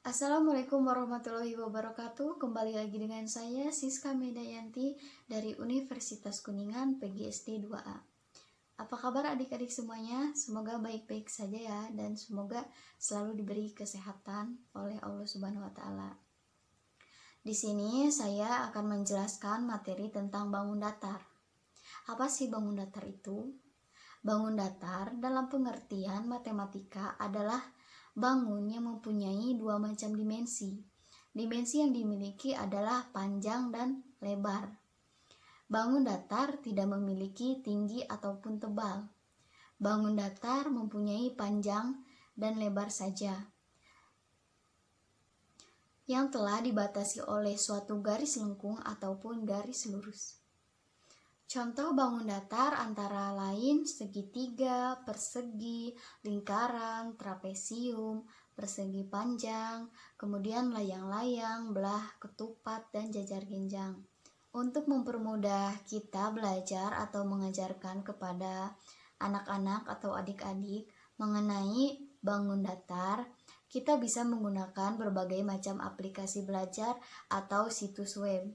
Assalamualaikum warahmatullahi wabarakatuh. Kembali lagi dengan saya Siska Medayanti dari Universitas Kuningan PGSD 2A. Apa kabar adik-adik semuanya? Semoga baik-baik saja ya, dan semoga selalu diberi kesehatan oleh Allah Subhanahu wa taala. Di sini saya akan menjelaskan materi tentang bangun datar. Apa sih bangun datar itu? Bangun datar dalam pengertian matematika adalah bangun yang mempunyai dua macam dimensi. Dimensi yang dimiliki adalah panjang dan lebar. Bangun datar tidak memiliki tinggi ataupun tebal. Bangun datar mempunyai panjang dan lebar saja, yang telah dibatasi oleh suatu garis lengkung ataupun garis lurus. Contoh bangun datar antara lain segitiga, persegi, lingkaran, trapesium, persegi panjang, kemudian layang-layang, belah, ketupat, dan jajar genjang. Untuk mempermudah kita belajar atau mengajarkan kepada anak-anak atau adik-adik mengenai bangun datar, kita bisa menggunakan berbagai macam aplikasi belajar atau situs web.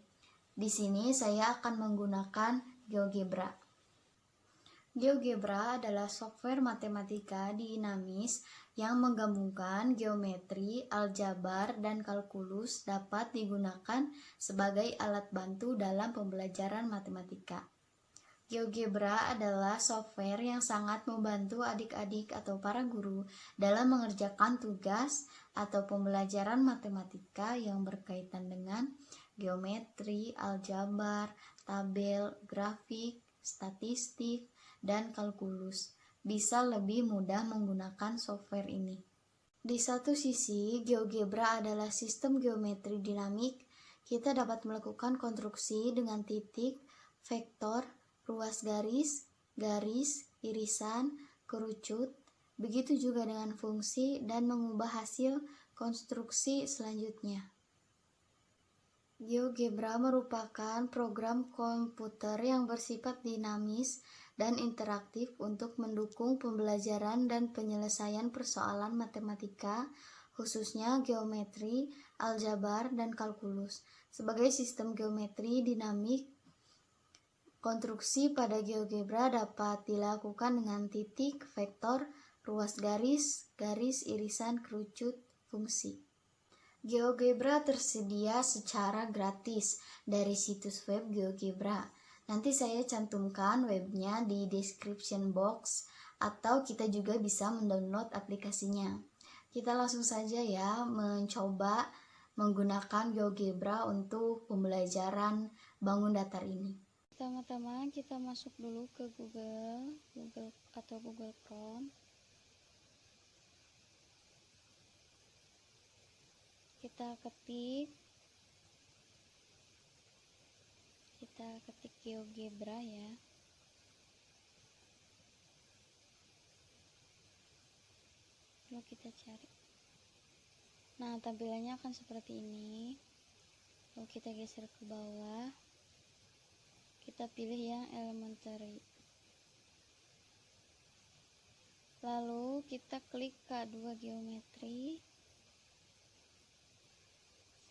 Di sini saya akan menggunakan GeoGebra. GeoGebra adalah software matematika dinamis yang menggabungkan geometri, aljabar, dan kalkulus, dapat digunakan sebagai alat bantu dalam pembelajaran matematika. GeoGebra adalah software yang sangat membantu adik-adik atau para guru dalam mengerjakan tugas atau pembelajaran matematika yang berkaitan dengan geometri, aljabar, tabel, grafik, statistik, dan kalkulus. Bisa lebih mudah menggunakan software ini. Di satu sisi, GeoGebra adalah sistem geometri dinamik. Kita dapat melakukan konstruksi dengan titik, vektor, ruas garis, irisan, kerucut, begitu juga dengan fungsi, dan mengubah hasil konstruksi selanjutnya. GeoGebra merupakan program komputer yang bersifat dinamis dan interaktif untuk mendukung pembelajaran dan penyelesaian persoalan matematika, khususnya geometri, aljabar, dan kalkulus. Sebagai sistem geometri dinamik, konstruksi pada GeoGebra dapat dilakukan dengan titik, vektor, ruas garis, irisan, kerucut, fungsi. GeoGebra tersedia secara gratis dari situs web GeoGebra. Nanti saya cantumkan webnya di description box, atau kita juga bisa mendownload aplikasinya. Kita langsung saja ya mencoba menggunakan GeoGebra untuk pembelajaran bangun datar ini. Pertama-tama kita masuk dulu ke Google atau Google Chrome. Kita ketik GeoGebra ya. Lalu kita cari. Nah, tampilannya akan seperti ini. Lalu kita geser ke bawah. Kita pilih yang elementary. Lalu kita klik K2 geometri.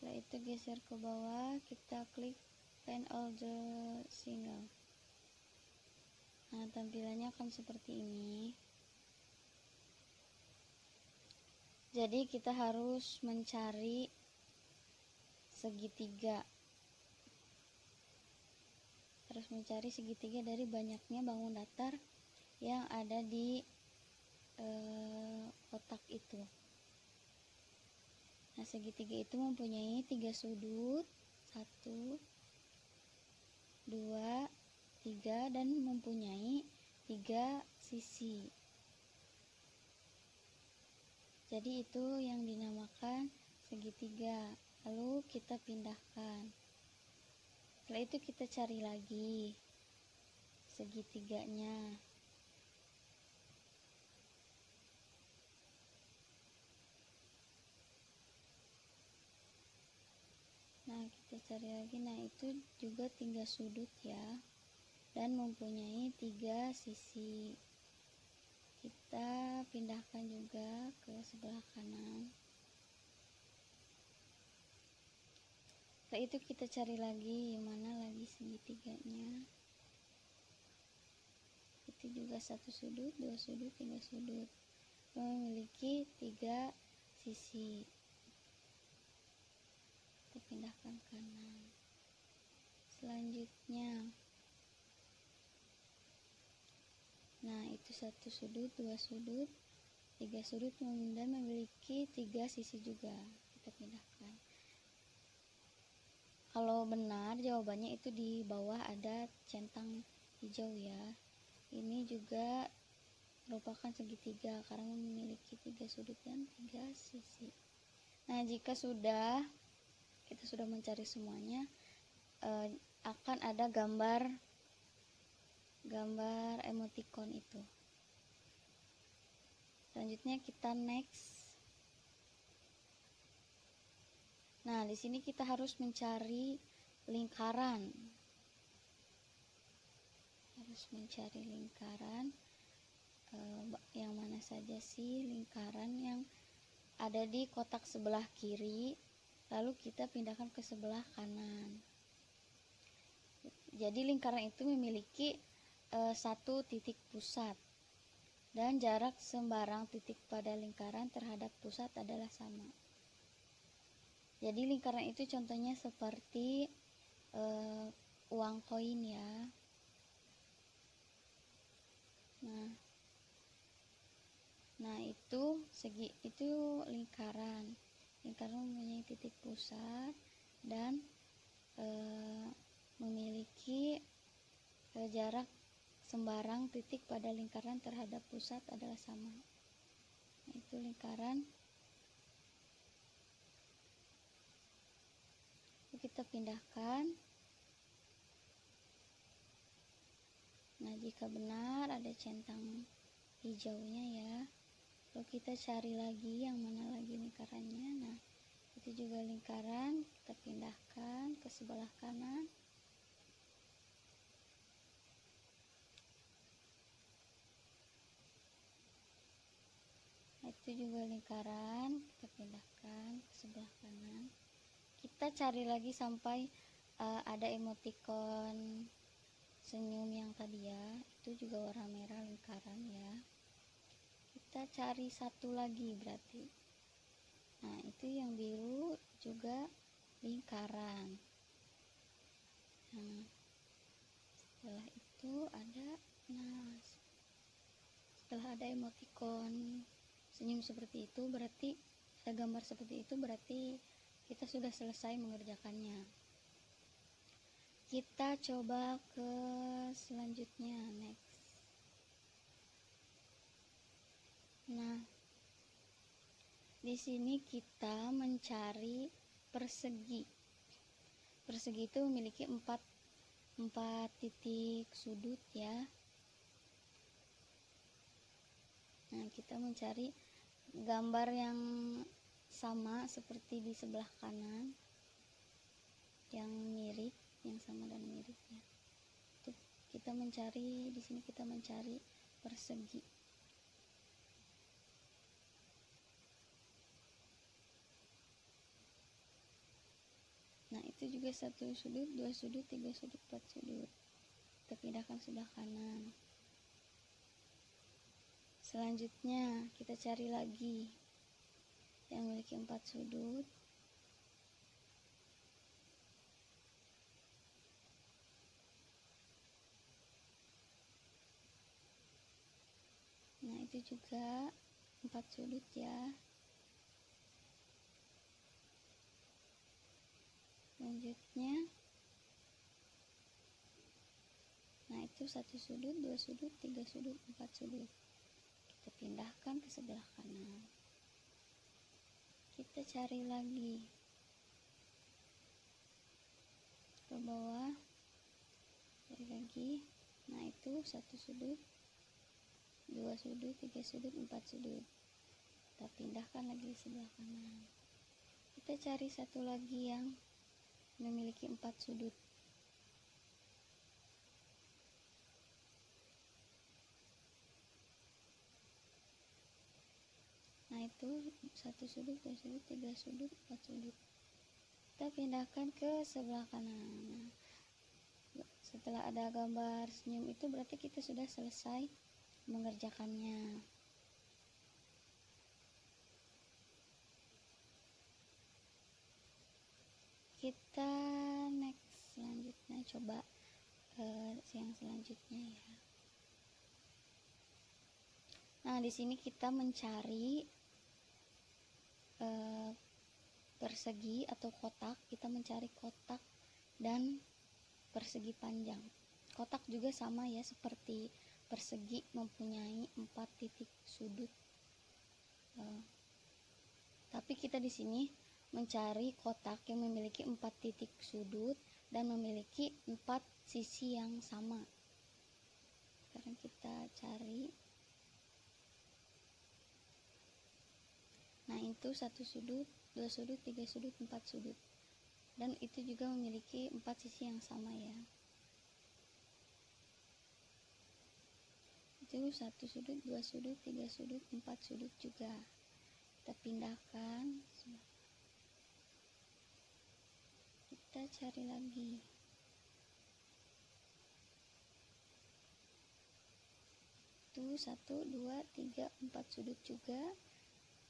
Setelah itu geser ke bawah, kita klik find all the single. Nah, tampilannya akan seperti ini. Jadi kita harus mencari segitiga. Harus mencari segitiga dari banyaknya bangun datar yang ada di kotak itu. Nah, segitiga itu mempunyai 3 sudut, 1, 2, 3, dan mempunyai 3 sisi. Jadi itu yang dinamakan segitiga. Lalu kita pindahkan. Setelah itu kita cari lagi segitiganya. Nah, kita cari lagi. Nah, itu juga 3 sudut ya, dan mempunyai 3 sisi. Kita pindahkan juga ke sebelah kanan. Setelah itu kita cari lagi mana lagi segitiganya. Itu juga satu sudut, dua sudut, tiga sudut, memiliki 3 sisi. Kita pindahkan kanan. Selanjutnya, nah itu satu sudut, dua sudut, tiga sudut, dan memiliki 3 sisi juga. Kita pindahkan. Kalau benar jawabannya itu di bawah ada centang hijau ya. Ini juga merupakan segitiga karena memiliki 3 sudut dan 3 sisi. Nah, jika kita sudah mencari semuanya, akan ada gambar emoticon itu. Selanjutnya kita next. Nah, di sini kita harus mencari lingkaran. Yang mana saja sih lingkaran yang ada di kotak sebelah kiri, lalu kita pindahkan ke sebelah kanan. Jadi lingkaran itu memiliki satu titik pusat, dan jarak sembarang titik pada lingkaran terhadap pusat adalah sama. Jadi lingkaran itu contohnya seperti uang koin ya. Nah itu lingkaran mempunyai titik pusat dan memiliki jarak sembarang titik pada lingkaran terhadap pusat adalah sama. Itu lingkaran. Kita pindahkan. Nah, jika benar ada centang hijaunya ya, lalu kita cari lagi yang mana lagi lingkarannya. Nah, itu juga lingkaran, kita pindahkan ke sebelah kanan. Nah, itu juga lingkaran, kita pindahkan ke sebelah kanan. Kita cari lagi sampai ada emoticon senyum yang tadi ya, itu juga warna merah lingkaran ya. Kita cari satu lagi berarti. Nah, itu yang biru juga lingkaran. Nah, setelah itu setelah ada emoticon senyum seperti itu, berarti ada gambar seperti itu, berarti kita sudah selesai mengerjakannya. Kita coba ke selanjutnya, next. Nah, di sini kita mencari persegi. Persegi itu memiliki 4 titik sudut ya. Nah, kita mencari gambar yang sama seperti di sebelah kanan, yang mirip, yang sama dan mirip ya. Itu kita mencari di sini, kita mencari persegi. Nah, itu juga satu sudut, dua sudut, tiga sudut, 4 sudut. Kita pindahkan sebelah kanan. Selanjutnya kita cari lagi yang memiliki 4 sudut. Nah, itu juga 4 sudut ya. Selanjutnya, nah itu 1 sudut, 2 sudut, 3 sudut, 4 sudut. Kita pindahkan ke sebelah kanan. Kita cari lagi ke bawah, cari lagi. Nah, itu 1 sudut, 2 sudut, 3 sudut, 4 sudut. Kita pindahkan lagi di sebelah kanan. Kita cari satu lagi yang memiliki 4 sudut. Nah, itu 1 sudut, 2 sudut, 3 sudut, 4 sudut. kita pindahkan ke sebelah kanan. Nah, setelah ada gambar senyum itu berarti kita sudah selesai mengerjakannya. Kita next selanjutnya, coba yang selanjutnya ya. Nah, di sini kita mencari persegi atau kotak. Kita mencari kotak dan persegi panjang. Kotak juga sama ya, seperti persegi mempunyai 4 titik sudut. Tapi kita di sini mencari kotak yang memiliki 4 titik sudut dan memiliki 4 sisi yang sama. Sekarang kita cari. Nah, itu 1 sudut, 2 sudut, 3 sudut, 4 sudut. Dan itu juga memiliki 4 sisi yang sama ya. Itu 1 sudut, 2 sudut, 3 sudut, 4 sudut juga. Kita pindahkan. Kita cari lagi. Itu 1, 2, 3, 4 sudut juga.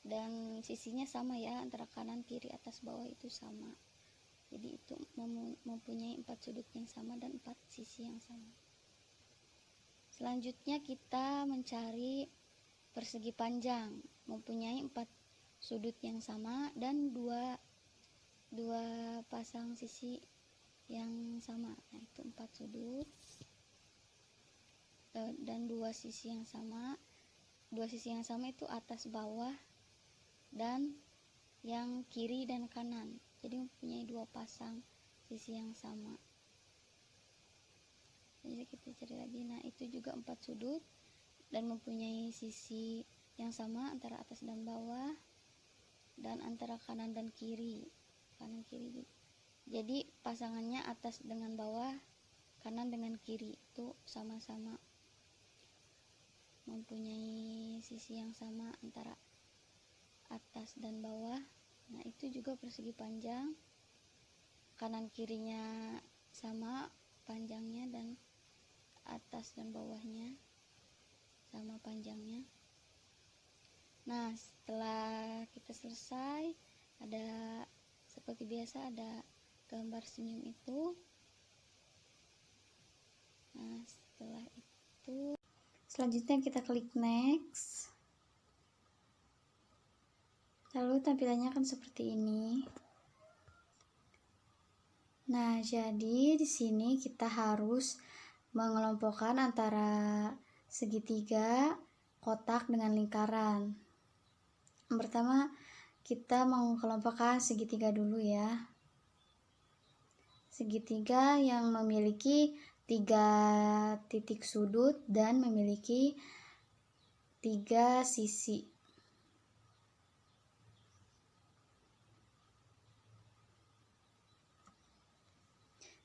Dan sisinya sama ya, antara kanan, kiri, atas, bawah itu sama. Jadi itu mempunyai 4 sudut yang sama dan 4 sisi yang sama. Selanjutnya kita mencari persegi panjang, mempunyai 4 sudut yang sama dan dua pasang sisi yang sama. Nah, itu 4 sudut dan 2 sisi yang sama. 2 sisi yang sama itu atas, bawah, dan yang kiri dan kanan. Jadi mempunyai 2 pasang sisi yang sama. Jadi kita cari lagi. Nah, itu juga 4 sudut dan mempunyai sisi yang sama antara atas dan bawah dan antara kanan dan kiri. Kanan kiri juga. Jadi pasangannya atas dengan bawah, kanan dengan kiri itu sama-sama mempunyai sisi yang sama antara atas dan bawah. Nah, itu juga persegi panjang, kanan kirinya sama panjangnya dan atas dan bawahnya sama panjangnya. Nah, setelah kita selesai, ada seperti biasa ada gambar senyum itu. Nah, setelah itu Selanjutnya kita klik next. Lalu tampilannya akan seperti ini. Nah, jadi di sini kita harus mengelompokkan antara segitiga, kotak dengan lingkaran. Yang pertama, kita mengelompokkan segitiga dulu ya. Segitiga yang memiliki 3 titik sudut dan memiliki 3 sisi.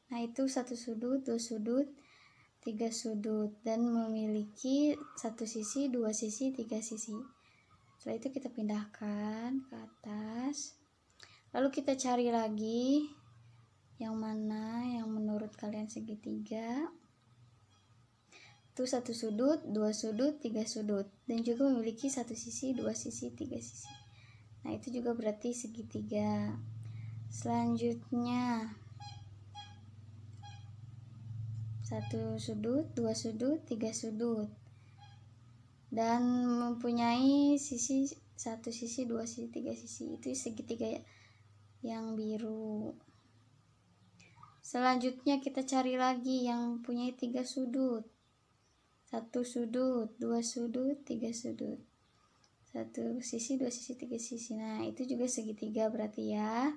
Nah, itu 1 sudut, 2 sudut, 3 sudut dan memiliki 1 sisi, 2 sisi, 3 sisi. Setelah itu kita pindahkan ke atas. Lalu kita cari lagi yang mana yang menurut kalian segitiga. Itu 1 sudut, 2 sudut, 3 sudut dan juga memiliki 1 sisi, 2 sisi, 3 sisi. Nah, itu juga berarti segitiga. Selanjutnya 1 sudut, 2 sudut, 3 sudut dan mempunyai sisi 1 sisi, 2 sisi, 3 sisi. Itu segitiga yang biru. Selanjutnya kita cari lagi yang punya 3 sudut. 1 sudut, 2 sudut, 3 sudut. 1 sisi, 2 sisi, 3 sisi. Nah, itu juga segitiga berarti ya.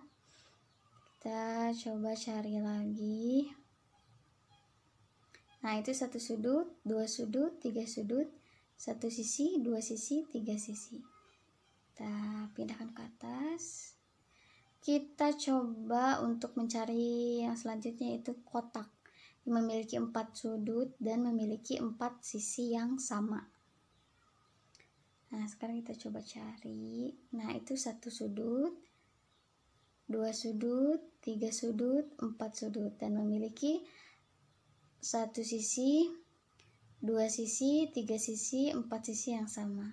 Kita coba cari lagi. Nah, itu 1 sudut, 2 sudut, 3 sudut, 1 sisi, 2 sisi, 3 sisi. Kita pindahkan ke atas. Kita coba untuk mencari yang selanjutnya, yaitu kotak yang memiliki 4 sudut dan memiliki 4 sisi yang sama. Nah, sekarang kita coba cari. Nah, itu 1 sudut, 2 sudut, 3 sudut, 4 sudut, dan memiliki 1 sisi, 2 sisi, 3 sisi, 4 sisi yang sama.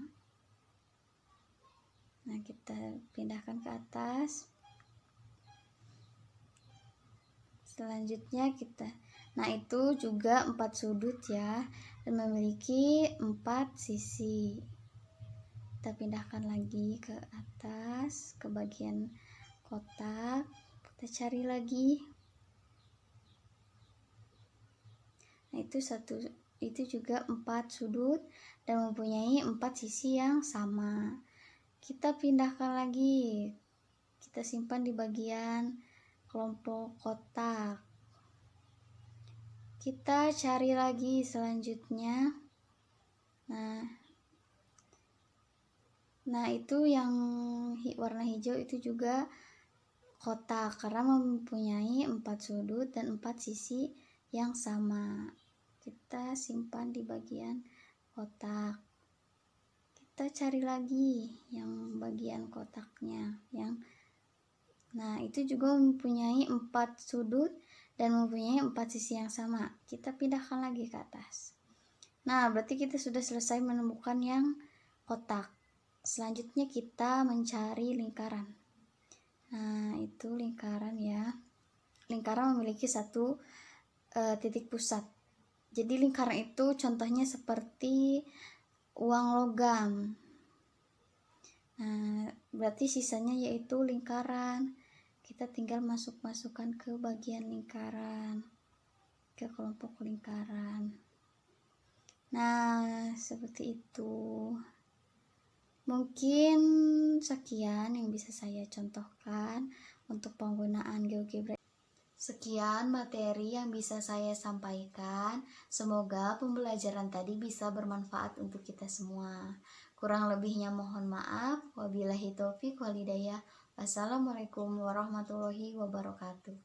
Nah, kita pindahkan ke atas. Selanjutnya nah itu juga 4 sudut ya, dan memiliki 4 sisi. Kita pindahkan lagi ke atas, ke bagian kotak. Kita cari lagi. Nah, itu juga 4 sudut dan mempunyai 4 sisi yang sama. Kita pindahkan lagi. Kita simpan di bagian kelompok kotak. Kita cari lagi selanjutnya. Nah, itu yang warna hijau itu juga kotak karena mempunyai 4 sudut dan 4 sisi yang sama. Kita simpan di bagian kotak. Kita cari lagi yang bagian kotaknya nah, itu juga mempunyai 4 sudut dan mempunyai 4 sisi yang sama. Kita pindahkan lagi ke atas. Nah, berarti kita sudah selesai menemukan yang kotak. Selanjutnya kita mencari lingkaran. Nah, itu lingkaran ya. Lingkaran memiliki 1 titik pusat. Jadi lingkaran itu contohnya seperti uang logam. Nah, berarti sisanya yaitu lingkaran. Kita tinggal masukkan ke bagian lingkaran, ke kelompok lingkaran. Nah, seperti itu. Mungkin sekian yang bisa saya contohkan untuk penggunaan GeoGebra. Sekian materi yang bisa saya sampaikan. Semoga pembelajaran tadi bisa bermanfaat untuk kita semua. Kurang lebihnya mohon maaf. Wabillahi taufiq wal hidayah. Wassalamualaikum warahmatullahi wabarakatuh.